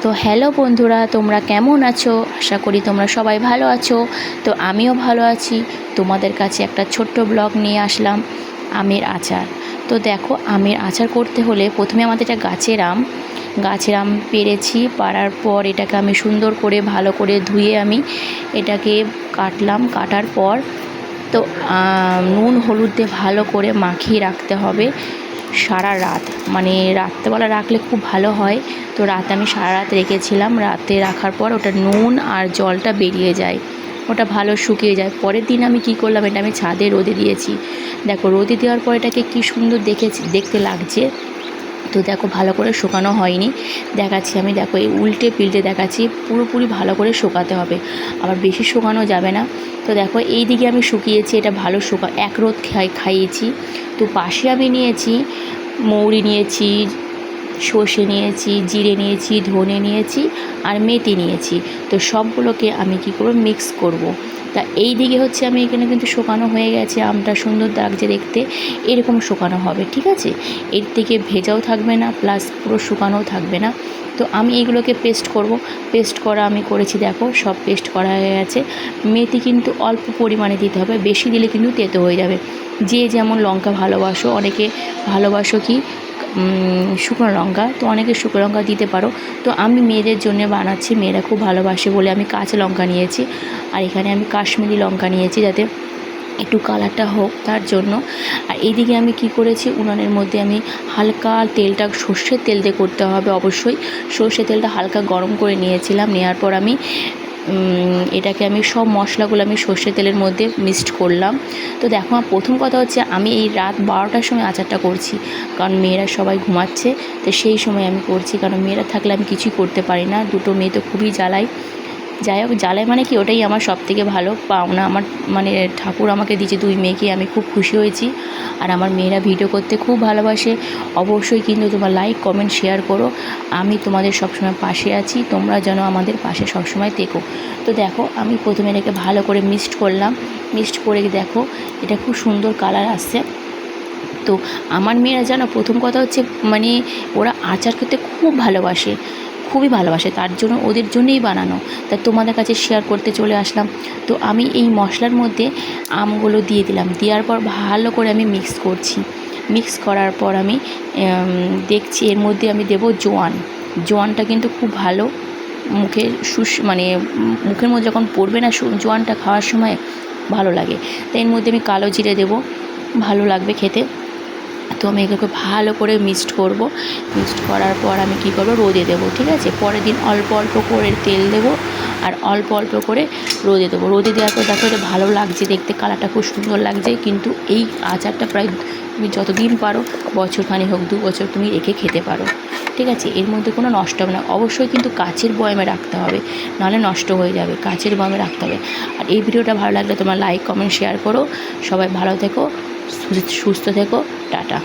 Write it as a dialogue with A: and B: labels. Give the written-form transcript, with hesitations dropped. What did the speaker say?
A: তো হ্যালো বন্ধুরা, তোমরা কেমন আছো? আশা করি তোমরা সবাই ভালো আছো। তো আমিও ভালো আছি। তোমাদের কাছে একটা ছোট্ট ব্লগ নিয়ে আসলাম, আমের আচার। তো দেখো, আমের আচার করতে হলে প্রথমে আমাদের এটা গাছের আম পেড়েছি। পাড়ার পর এটাকে আমি সুন্দর করে ভালো করে ধুয়ে আমি এটাকে কাটার পর তো নুন হলুদ দিয়ে ভালো করে মাখিয়ে রাখতে হবে সারা রাত। মানে রাত্রেবেলা রাখলে খুব ভালো হয়। তো রাতে আমি সারা রাত রেখেছিলাম। রাতে রাখার পর ওটা নুন আর জলটা বেরিয়ে যায়, ওটা ভালো শুকিয়ে যায়। পরের দিন আমি কি করলাম, এটা আমি ছাদে রোদে দিয়েছি। দেখো, রোদে দেওয়ার পর এটাকে কি সুন্দর দেখতে লাগছে। তো দেখো, ভালো করে শুকানো হয়নি, দেখাচ্ছি আমি। দেখো, এই উল্টে পিল্টে দেখাচ্ছি, পুরোপুরি ভালো করে শুকাতে হবে, আবার বেশি শুকানো যাবে না। তো দেখো, এই দিকে আমি শুকিয়েছি, এটা ভালো এক রোদ খাইয়েছি। তো পাশে আমি নিয়েছি মৌরি নিয়েছি, সর্ষে নিয়েছি, জিরে নিয়েছি, ধনে নিয়েছি আর মেথি নিয়েছি। তো সবগুলোকে আমি কি করব, মিক্স করব। তা এই দিকে হচ্ছে আমি এখানে কিন্তু শুকানো হয়ে গেছে, আমটা সুন্দর লাগছে দেখতে। এরকম শুকানো হবে, ঠিক আছে? এর থেকে ভেজাও থাকবে না, প্লাস পুরো শুকানোও থাকবে না। তো আমি এইগুলোকে পেস্ট করব। পেস্ট করা আমি করেছি, দেখো সব পেস্ট করা হয়ে গেছে। মেথি কিন্তু অল্প পরিমাণে দিতে হবে, বেশি দিলে কিন্তু তেতো হয়ে যাবে। যে যেমন লঙ্কা ভালোবাসো, অনেকে ভালোবাসো কি শুকনো লঙ্কা, তো অনেকে শুকনো লঙ্কা দিতে পারো। তো আমি মেয়েদের জন্য বানাচ্ছি, মেয়েরা খুব ভালোবাসে বলে আমি কাঁচা লঙ্কা নিয়েছি। আর এখানে আমি কাশ্মীরি লঙ্কা নিয়েছি, যাতে একটু কালারটা হোক তার জন্য। আর এইদিকে আমি কি করেছি, উনানের মধ্যে আমি হালকা তেলটা, সর্ষের তেল দিয়ে করতে হবে অবশ্যই। সর্ষের তেলটা হালকা গরম করে নিয়েছিলাম। নেওয়ার পর আমি এটাকে আমি সব মশলাগুলো আমি সর্ষের তেলের মধ্যে মিক্সড করলাম। তো দেখো, প্রথম কথা হচ্ছে আমি এই রাত 12টার সময় আচারটা করছি, কারণ মেয়েরা সবাই ঘুমাচ্ছে। তো সেই সময় আমি করছি, কারণ মেয়েরা থাকলে আমি কিছুই করতে পারি না। দুটো মেয়ে তো খুবই জ্বালায়। যাই হোক, জ্বালায় মানে কি, ওটাই আমার সবথেকে ভালো পাওনা। আমার মানে ঠাকুর আমাকে দিয়েছে 2 মেয়েকে, আমি খুব খুশি হয়েছি। আর আমার মেয়েরা ভিডিও করতে খুব ভালোবাসে। অবশ্যই কিন্তু তোমরা লাইক কমেন্ট শেয়ার করো। আমি তোমাদের সবসময় পাশে আছি, তোমরা যেন আমাদের পাশে সবসময় থেকো। তো দেখো, আমি প্রথমে এটাকে ভালো করে মিক্সড করলাম। মিক্সড করে দেখো, এটা খুব সুন্দর কালার আসছে। তো আমার মেয়েরা জানো, প্রথম কথা হচ্ছে মানে ওরা আচার খেতে খুব ভালোবাসে, খুবই ভালোবাসে, তার জন্য ওদের জন্যই বানানো। তা তোমাদের কাছে শেয়ার করতে চলে আসলাম। তো আমি এই মশলার মধ্যে আমগুলো দিয়ে দিলাম। দেওয়ার পর ভালো করে আমি মিক্স করছি। মিক্স করার পর আমি দেখছি এর মধ্যে আমি দেবো জোয়ানটা কিন্তু খুব ভালো মুখে মানে মুখের মধ্যে যখন পড়বে না জোয়ানটা, খাওয়ার সময় ভালো লাগে। তাই এর মধ্যে আমি কালো জিরে দেবো, ভালো লাগবে খেতে। তো আমি এগুলোকে ভালো করে মিক্সড করব। মিক্সড করার পর আমি কি করব, রোদে দেবো, ঠিক আছে? পরের দিন অল্প অল্প করে তেল দেবো আর অল্প অল্প করে রোদে দেবো। রোদে দেওয়ার পর দেখো, এটা ভালো লাগছে দেখতে, কালারটা খুব সুন্দর লাগছে। কিন্তু এই আচারটা প্রায় তুমি যতদিন পারো, বছরখানি হোক 2 বছর, তুমি রেখে খেতে পারো, ঠিক আছে? এর মধ্যে কোনো নষ্ট হবে না। অবশ্যই কিন্তু কাচের বয়ামে রাখতে হবে, নাহলে নষ্ট হয়ে যাবে। কাচের বয়ামে রাখতে হবে। আর এই ভিডিওটা ভালো লাগলে তোমরা লাইক কমেন্ট শেয়ার করো। সবাই ভালো থেকো, সুস্থ থেকো। টাটা।